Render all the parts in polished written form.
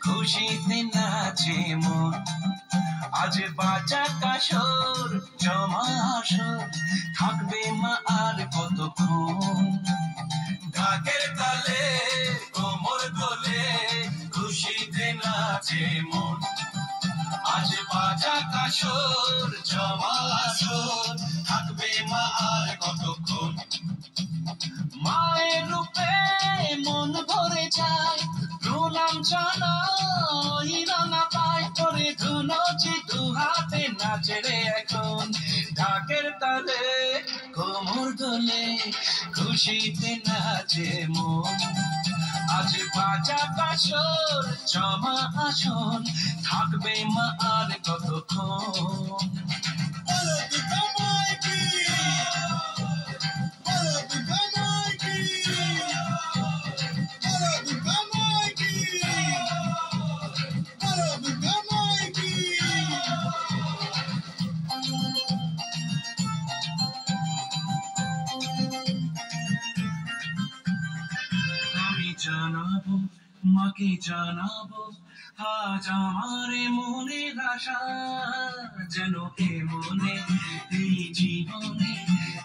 খুশিতে নাচে মন। আজ বাজা কাসর জমা আসর, থাকবে মা আর কতক্ষণ। ঢাকের তালে কোমর দোলে, খুশিতে নাচে মন। আজ বাজা কাসর জমা আসর, থাকবে মা আর কতক্ষণ। মায়ের রূপে মন ভরে যায়, প্রণাম জানাই রানা পায় করে ধুনচি দু হাতে নাচে রে এখন। ঢাকের তালে কোমর দোলে, খুশিতে নাচে মন। আজ বাজা কাসর জমা আসন, থাকবে মা আর কতক্ষণ। আমি জানাবো মাকে জানাবো, আজ আমার মনের আশা, যেন এ মনে এই জীবনে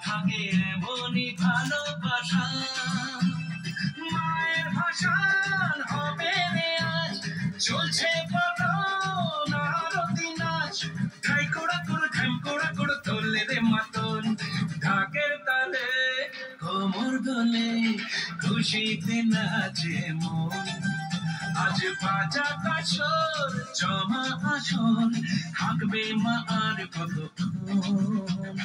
থাকে এমনই ভালোবাসা। মায়ের ভাষার হবে রে আজ, চলছে পালন আরতি নাচ। ঢাই কোড়া কোড় ঢ্যাম কোড়া কোড় তোলে রে মাতন। ঢাকের তালে কোমর দোলে, খুশিতে নাচে মন। আজ বাজা কাসর জমা আসন, থাকবে মা আর কতক্ষণ।